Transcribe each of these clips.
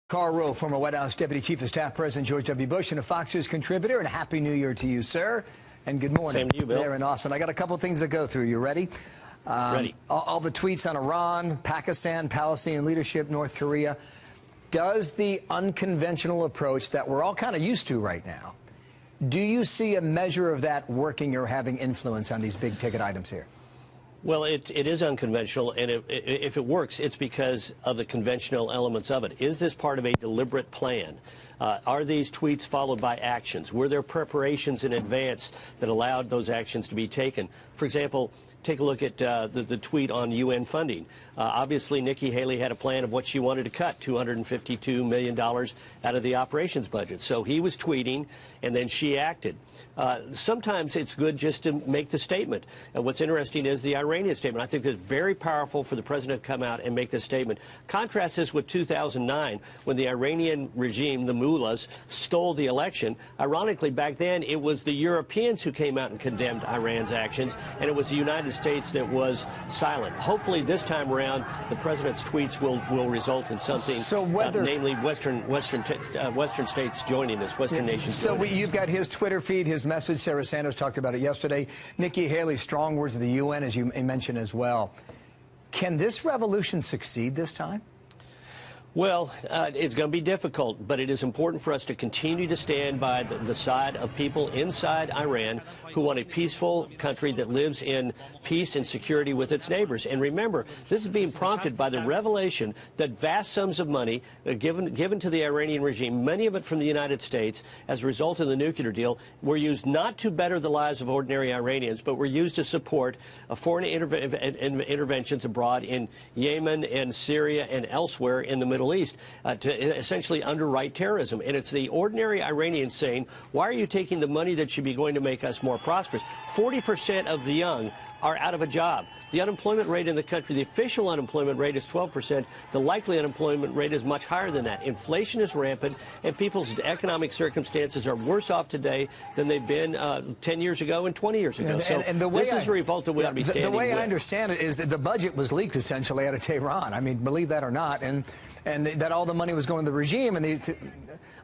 Karl Rove, former White House Deputy Chief of Staff, President George W. Bush, and a Fox News contributor. And Happy New Year to you, sir. And good morning. Same to you, Bill. There in Austin. I got a couple of things to go through. You ready? Ready. All the tweets on Iran, Pakistan, Palestinian leadership, North Korea. Does the unconventional approach that we're all kind of used to right now, do you see a measure of that working or having influence on these big ticket items here? Well, it is unconventional, and if it works, it's because of the conventional elements of it. Is this part of a deliberate plan? Are these tweets followed by actions? Were there preparations in advance that allowed those actions to be taken? For example, take a look at the tweet on UN funding. Obviously, Nikki Haley had a plan of what she wanted to cut, $252 million out of the operations budget. So he was tweeting, and then she acted. Sometimes it's good just to make the statement. What's interesting is the Iranian statement. I think it's very powerful for the president to come out and make this statement. Contrast this with 2009, when the Iranian regime, the mullahs, stole the election. Ironically, back then, it was the Europeans who came out and condemned Iran's actions, and it was the United States that was silent. Hopefully, this time around, the president's tweets will result in something, so namely Western states joining this, Western nations. So you've got his Twitter feed, his message. Sarah Sanders talked about it yesterday. Nikki Haley's strong words of the UN, as you mentioned as well. Can this revolution succeed this time? Well, it's going to be difficult, but it is important for us to continue to stand by the side of people inside Iran who want a peaceful country that lives in peace and security with its neighbors. And remember, this is being prompted by the revelation that vast sums of money given to the Iranian regime, many of it from the United States, as a result of the nuclear deal, were used not to better the lives of ordinary Iranians, but were used to support foreign interventions abroad in Yemen and Syria and elsewhere in the Middle East to essentially underwrite terrorism. And it's the ordinary Iranians saying, why are you taking the money that should be going to make us more prosperous? 40% of the young are out of a job. The unemployment rate in the country, the official unemployment rate is 12%. The likely unemployment rate is much higher than that. Inflation is rampant, and people's economic circumstances are worse off today than they've been 10 years ago and 20 years ago. And the way this is a revolt that we ought to be standing The way with. I understand it is that the budget was leaked essentially out of Tehran. I mean, believe that or not, and that all the money was going to the regime. And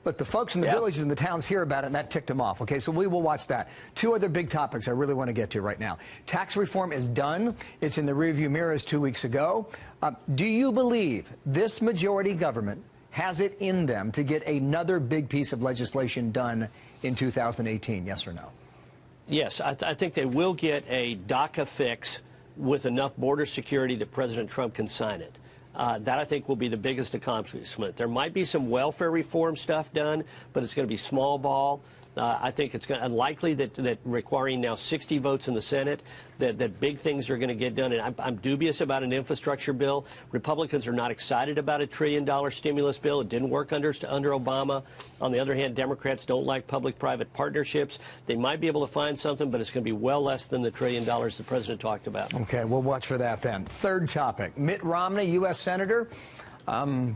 look, the folks in the villages and the towns hear about it, and that ticked them off. Okay, so we will watch that. Two other big topics I really want to get to right now. Tax reform is done. It's in the rearview mirrors 2 weeks ago. Do you believe this majority government has it in them to get another big piece of legislation done in 2018? Yes or no? Yes, I think they will get a DACA fix with enough border security that President Trump can sign it. That, I think, will be the biggest accomplishment. There might be some welfare reform stuff done, but it's going to be small ball. I think it's unlikely that requiring now 60 votes in the Senate, that big things are going to get done. And I'm dubious about an infrastructure bill. Republicans are not excited about a $1 trillion stimulus bill. It didn't work under Obama. On the other hand, Democrats don't like public-private partnerships. They might be able to find something, but it's going to be well less than the $1 trillion the president talked about. Okay, we'll watch for that then. Third topic, Mitt Romney, U.S. Senator.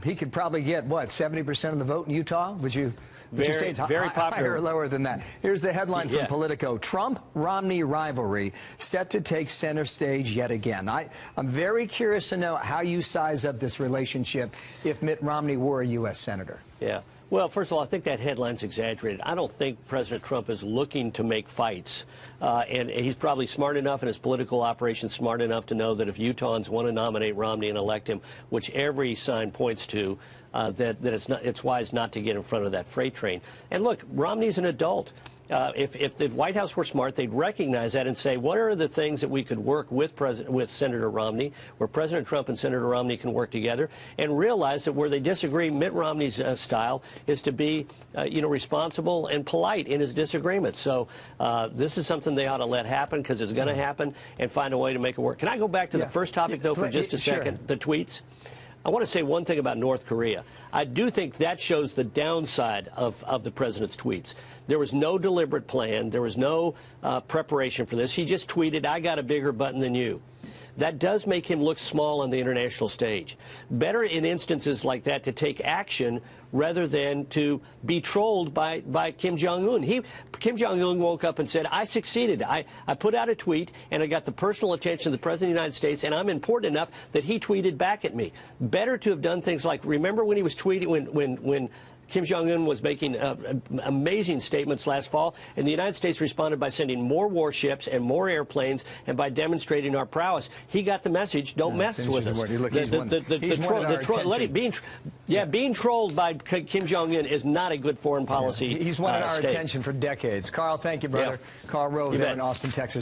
He could probably get, what, 70% of the vote in Utah? Would you say it's very popular. Higher or lower than that? Here's the headline from Politico. Trump-Romney rivalry set to take center stage yet again. I'm very curious to know how you size up this relationship if Mitt Romney were a U.S. Senator. Yeah. Well, first of all, I think that headline's exaggerated. I don't think President Trump is looking to make fights. And he's probably smart enough, and his political operation smart enough to know that if Utahns want to nominate Romney and elect him, which every sign points to, that it's wise not to get in front of that freight train. And look, Romney's an adult. If the White House were smart, they'd recognize that and say, what are the things that we could work with Senator Romney, where President Trump and Senator Romney can work together, and realize that where they disagree, Mitt Romney's style is to be, responsible and polite in his disagreements. So this is something they ought to let happen, because it's going to happen, and find a way to make it work. Can I go back to the first topic, though, for just a second? The tweets. I want to say one thing about North Korea. I do think that shows the downside of the president's tweets. There was no deliberate plan. There was no preparation for this. He just tweeted, I got a bigger button than you. that does make him look small on the international stage. Better in instances like that to take action rather than to be trolled by Kim Jong-un. Kim Jong-un woke up and said, I succeeded. I put out a tweet, and I got the personal attention of the President of the United States, and I'm important enough that he tweeted back at me. Better to have done things like, remember when he was tweeting, when Kim Jong-un was making amazing statements last fall, and the United States responded by sending more warships and more airplanes and by demonstrating our prowess. He got the message, don't mess with us. Being trolled by Kim Jong-un is not a good foreign policy He's wanted our attention for decades. Carl, thank you, brother. Carl Rove there in Austin, Texas.